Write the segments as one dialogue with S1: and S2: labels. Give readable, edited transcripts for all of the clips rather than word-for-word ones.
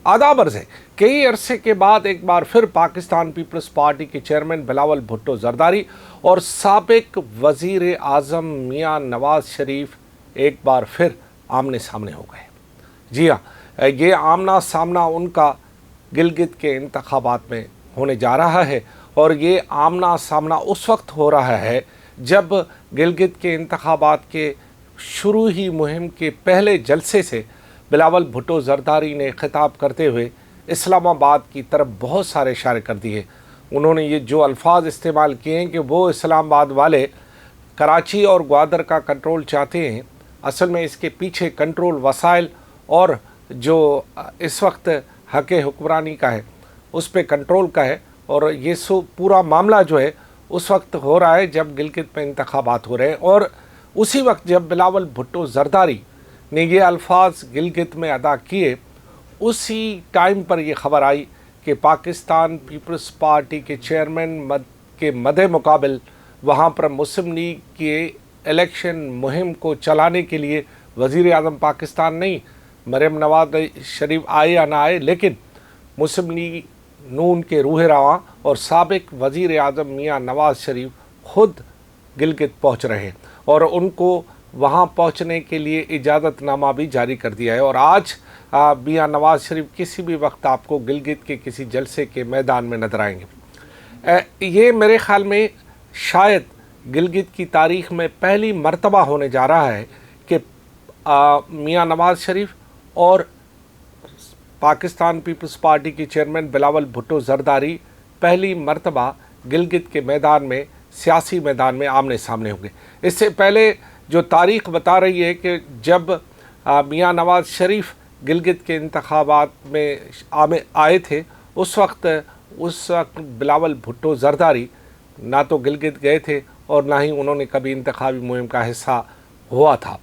S1: आदाब अर्ज़ है। कई अरसे के बाद एक बार फिर पाकिस्तान पीपल्स पार्टी के चेयरमैन बिलावल भुट्टो जरदारी और साबिक वज़ीर आज़म मियाँ नवाज़ शरीफ एक बार फिर आमने सामने हो गए। जी हाँ, ये आमना सामना उनका गिलगित के इंतखाबात में होने जा रहा है और ये आमना सामना उस वक्त हो रहा है जब गिलगित के इंतखाबात के शुरू ही मुहिम के पहले जलसे से बिलावल भुट्टो जरदारी ने खिताब करते हुए इस्लामाबाद की तरफ बहुत सारे इशारे कर दिए। उन्होंने ये जो अल्फाज इस्तेमाल किए हैं कि वो इस्लामाबाद वाले कराची और ग्वादर का कंट्रोल चाहते हैं, असल में इसके पीछे कंट्रोल वसाइल और जो इस वक्त हक़ हुक्मरानी का है उस पर कंट्रोल का है। और ये पूरा मामला जो है उस वक्त हो रहा है जब गिलगित में इंतखाबात हो रहे हैं और उसी वक्त जब बिलावल भुट्टो जरदारी ने ये अल्फाज गिलगित में अदा किए, उसी टाइम पर ये ख़बर आई कि पाकिस्तान पीपल्स पार्टी के चेयरमैन के मद्दे मुकाबिल वहाँ पर मुस्लिम लीग के इलेक्शन मुहिम को चलाने के लिए वज़ीर आज़म पाकिस्तान नहीं, मरियम नवाज़ शरीफ आए या ना आए, लेकिन मुस्लिम लीग नून के रूह रवां और साबिक वज़ीर आज़म मियाँ नवाज़ शरीफ ख़ुद गिलगित पहुँच रहे हैं और उनको वहाँ पहुँचने के लिए इजाज़तनामा भी जारी कर दिया है। और आज मियाँ नवाज़ शरीफ किसी भी वक्त आपको गिलगित के किसी जलसे के मैदान में नज़र आएंगे। ये मेरे ख़्याल में शायद गिलगित की तारीख़ में पहली मर्तबा होने जा रहा है कि मियाँ नवाज़ शरीफ और पाकिस्तान पीपल्स पार्टी के चेयरमैन बिलावल भुट्टो जरदारी पहली मर्तबा गिलगित के मैदान में, सियासी मैदान में आमने सामने होंगे। इससे पहले जो तारीख़ बता रही है कि जब मियाँ नवाज़ शरीफ गिलगित के इंतखाबात में आए थे उस वक्त बिलावल भुट्टो जरदारी ना तो गिलगित गए थे और ना ही उन्होंने कभी इंतखाबी मुहिम का हिस्सा हुआ था।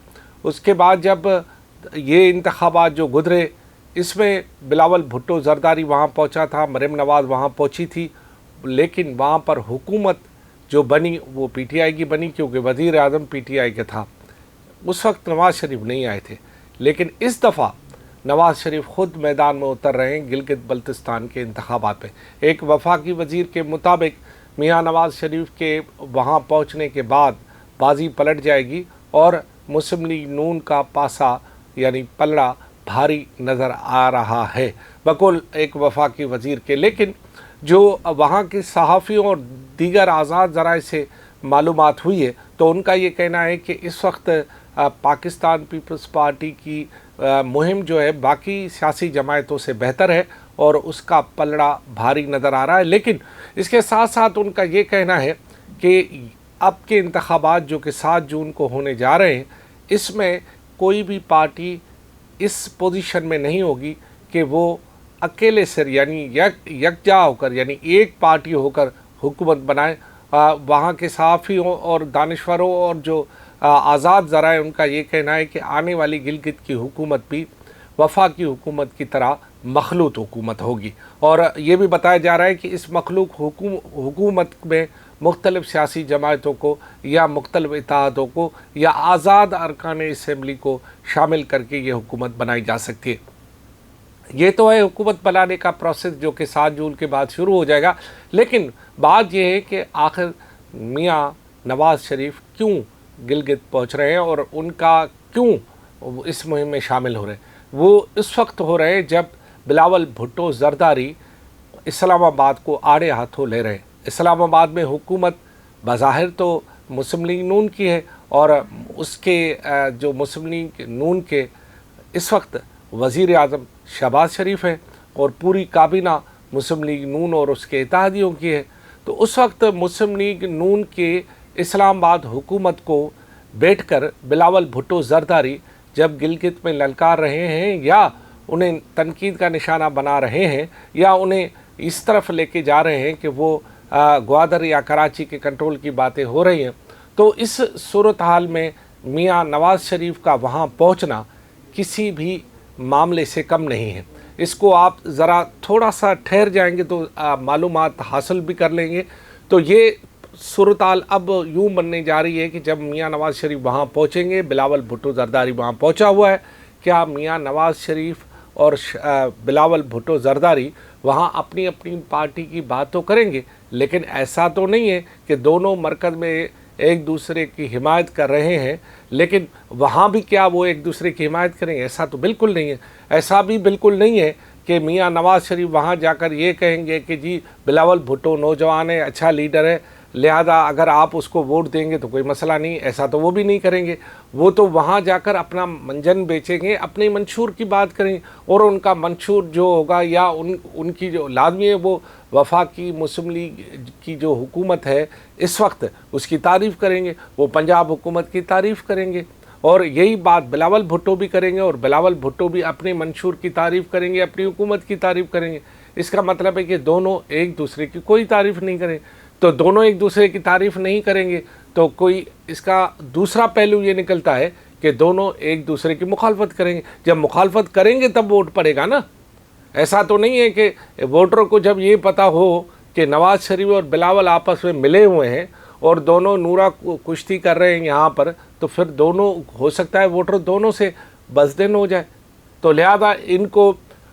S1: उसके बाद जब ये इंतखाबात जो गुजरे इसमें बिलावल भुट्टो जरदारी वहाँ पहुँचा था, मरियम नवाज़ वहाँ पहुँची थी, लेकिन वहाँ पर हुकूमत जो बनी वो पीटीआई की बनी क्योंकि वज़ीर आज़म पीटीआई का था। उस वक्त नवाज़ शरीफ नहीं आए थे, लेकिन इस दफ़ा नवाज़ शरीफ ख़ुद मैदान में उतर रहे हैं गिलगित बल्तिस्तान के इंतखाबात में। एक वफाकी वज़ीर के मुताबिक मियाँ नवाज़ शरीफ के वहाँ पहुँचने के बाद बाजी पलट जाएगी और मुस्लिम लीग नून का पासा यानी पलड़ा भारी नज़र आ रहा है बकुल एक वफाकी वज़ीर के। लेकिन जो वहाँ के सहाफ़ियों और दीगर आज़ाद ज़राए से मालूमात हुई है तो उनका ये कहना है कि इस वक्त पाकिस्तान पीपल्स पार्टी की मुहिम जो है बाकी सियासी जमायतों से बेहतर है और उसका पलड़ा भारी नज़र आ रहा है। लेकिन इसके साथ साथ उनका ये कहना है कि अब के इंतखाबात जो कि 7 जून को होने जा रहे हैं, इसमें कोई भी पार्टी इस पोजीशन में नहीं होगी कि वो अकेले सिर यानी यकजा होकर यानी एक पार्टी होकर हुकूमत बनाए। वहाँ के सहाफ़ियों और दानिश्वरों और जो आज़ाद ज़राए उनका ये कहना है कि आने वाली गिलगित की हुकूमत भी वफाकी हुकूमत की तरह मखलूत हुकूमत होगी। और ये भी बताया जा रहा है कि इस मखलूक हुकूमत में मुख्तलिफ़ सियासी जमायतों को या मुख्तलिफ़ इत्तेहादों को या आज़ाद अरकान असम्बली को शामिल करके ये हुकूमत बनाई जा सकती है। ये तो है हुकूमत बनाने का प्रोसेस जो कि 7 जून के बाद शुरू हो जाएगा। लेकिन बात यह है कि आखिर मियाँ नवाज़ शरीफ क्यों गिलगित पहुँच रहे हैं और उनका क्यों इस मुहिम में शामिल हो रहे हैं। वो इस वक्त हो रहे हैं जब बिलावल भुट्टो जरदारी इस्लामाबाद को आड़े हाथों ले रहे हैं। इस्लामाबाद में हुकूमत बज़ाहिर तो मुस्लिम लीग नून की है और उसके जो मुस्लिम लीग नून के इस वक्त वज़ीर आज़म शहबाज शरीफ हैं और पूरी काबीना मुस्लिम लीग नून और उसके इत्तेहादियों की है। तो उस वक्त मुस्लिम लीग नून के इस्लामाबाद हुकूमत को बैठकर बिलावल भुट्टो जरदारी जब गिलगित में ललकार रहे हैं या उन्हें तनकीद का निशाना बना रहे हैं या उन्हें इस तरफ लेके जा रहे हैं कि वो ग्वादर या कराची के कंट्रोल की बातें हो रही हैं, तो इस सूरत हाल में मियाँ नवाज़ शरीफ का वहाँ पहुँचना किसी भी मामले से कम नहीं है। इसको आप ज़रा थोड़ा सा ठहर जाएंगे तो मालूमात हासिल भी कर लेंगे। तो ये सूरत हाल अब यूँ बनने जा रही है कि जब मियाँ नवाज़ शरीफ वहाँ पहुँचेंगे, बिलावल भुट्टो जरदारी वहाँ पहुँचा हुआ है, क्या मियाँ नवाज़ शरीफ اور بلاول بھٹو زرداری وہاں اپنی اپنی پارٹی کی بات تو کریں گے، لیکن ایسا تو نہیں ہے کہ دونوں مرکز میں ایک دوسرے کی حمایت کر رہے ہیں، لیکن وہاں بھی کیا وہ ایک دوسرے کی حمایت کریں گے؟ ایسا تو بالکل نہیں ہے۔ ایسا بھی بالکل نہیں ہے کہ میاں نواز شریف وہاں جا کر یہ کہیں گے کہ جی بلاول بھٹو نوجوان ہے، اچھا لیڈر ہے، لہذا اگر آپ اس کو ووٹ دیں گے تو کوئی مسئلہ نہیں۔ ایسا تو وہ بھی نہیں کریں گے۔ وہ تو وہاں جا کر اپنا منجن بیچیں گے، اپنے منشور کی بات کریں گے، اور ان کا منشور جو ہوگا یا ان کی جو لازمی ہے وہ وفاقی مسلم لیگ کی جو حکومت ہے اس وقت اس کی تعریف کریں گے، وہ پنجاب حکومت کی تعریف کریں گے، اور یہی بات بلاول بھٹو بھی کریں گے، اور بلاول بھٹو بھی اپنے منشور کی تعریف کریں گے، اپنی حکومت کی تعریف کریں گے۔ اس کا مطلب ہے کہ دونوں ایک دوسرے کی کوئی تعریف نہیں کریں۔ تو دونوں ایک دوسرے کی تعریف نہیں کریں گے تو کوئی اس کا دوسرا پہلو یہ نکلتا ہے کہ دونوں ایک دوسرے کی مخالفت کریں گے۔ جب مخالفت کریں گے تب ووٹ پڑے گا نا۔ ایسا تو نہیں ہے کہ ووٹروں کو جب یہ پتہ ہو کہ نواز شریف اور بلاول آپس میں ملے ہوئے ہیں اور دونوں نورا کشتی کر رہے ہیں یہاں پر، تو پھر دونوں ہو سکتا ہے ووٹر دونوں سے بزدل ہو جائے۔ تو لہذا ان کو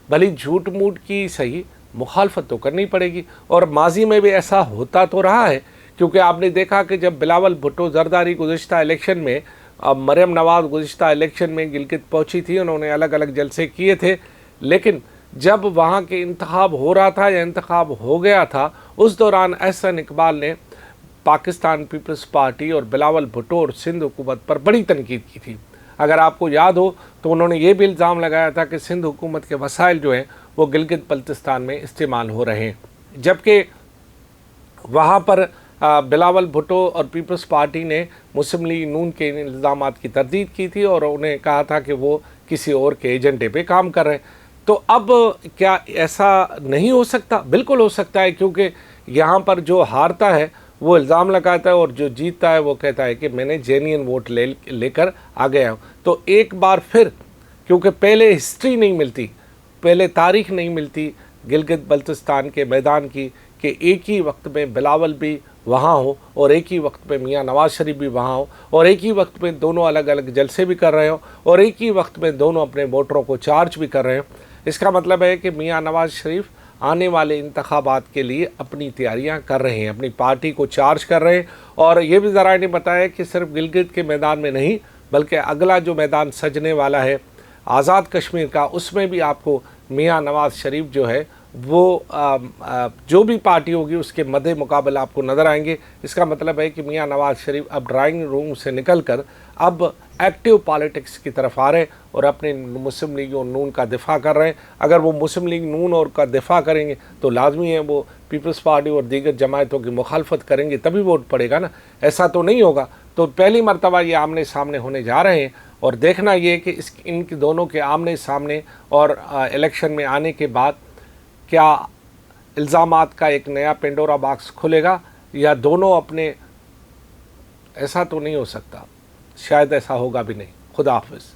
S1: بھلی جھوٹ موٹ کی صحیح مخالفت تو کرنی پڑے گی، اور ماضی میں بھی ایسا ہوتا تو رہا ہے، کیونکہ آپ نے دیکھا کہ جب بلاول بھٹو زرداری گزشتہ الیکشن میں، مریم نواز گزشتہ الیکشن میں گلگت پہنچی تھی، انہوں نے الگ الگ جلسے کیے تھے، لیکن جب وہاں کے انتخاب ہو رہا تھا یا انتخاب ہو گیا تھا، اس دوران احسن اقبال نے پاکستان پیپلز پارٹی اور بلاول بھٹو اور سندھ حکومت پر بڑی تنقید کی تھی۔ اگر آپ کو یاد ہو تو انہوں نے یہ بھی الزام لگایا تھا کہ سندھ حکومت کے وسائل جو ہیں وہ گلگت بلتستان میں استعمال ہو رہے ہیں، جبکہ وہاں پر بلاول بھٹو اور پیپلز پارٹی نے مسلم لیگ نون کے الزامات کی تردید کی تھی اور انہیں کہا تھا کہ وہ کسی اور کے ایجنڈے پہ کام کر رہے ہیں۔ تو اب کیا ایسا نہیں ہو سکتا؟ بالکل ہو سکتا ہے، کیونکہ یہاں پر جو ہارتا ہے وہ الزام لگاتا ہے اور جو جیتتا ہے وہ کہتا ہے کہ میں نے جینین ووٹ لے کر آ گیا ہوں۔ تو ایک بار پھر، کیونکہ پہلے ہسٹری نہیں ملتی، پہلے تاریخ نہیں ملتی گلگت بلتستان کے میدان کی، کہ ایک ہی وقت میں بلاول بھی وہاں ہو اور ایک ہی وقت میں میاں نواز شریف بھی وہاں ہو، اور ایک ہی وقت میں دونوں الگ الگ جلسے بھی کر رہے ہوں، اور ایک ہی وقت میں دونوں اپنے ووٹروں کو چارج بھی کر رہے ہوں۔ اس کا مطلب ہے کہ میاں نواز شریف آنے والے انتخابات کے لیے اپنی تیاریاں کر رہے ہیں، اپنی پارٹی کو چارج کر رہے ہیں، اور یہ بھی ذرائع نے بتایا کہ صرف گلگت کے میدان میں نہیں بلکہ اگلا جو میدان سجنے والا ہے آزاد کشمیر کا، اس میں بھی آپ کو میاں نواز شریف جو ہے وہ جو بھی پارٹی ہوگی اس کے مد مقابل آپ کو نظر آئیں گے۔ اس کا مطلب ہے کہ میاں نواز شریف اب ڈرائنگ روم سے نکل کر اب ایکٹیو پالیٹکس کی طرف آ رہے ہیں اور اپنے مسلم لیگ اور نون کا دفاع کر رہے ہیں۔ اگر وہ مسلم لیگ نون اور کا دفاع کریں گے تو لازمی ہے وہ پیپلز پارٹی اور دیگر جماعتوں کی مخالفت کریں گے، تبھی ووٹ پڑے گا نا۔ ایسا تو نہیں ہوگا۔ تو پہلی مرتبہ یہ آمنے سامنے ہونے جا رہے ہیں، اور دیکھنا یہ کہ ان کے دونوں کے آمنے سامنے اور الیکشن میں آنے کے بعد کیا الزامات کا ایک نیا پینڈورا باکس کھلے گا، یا دونوں اپنے، ایسا تو نہیں ہو سکتا، شاید ایسا ہوگا بھی نہیں۔ خدا حافظ۔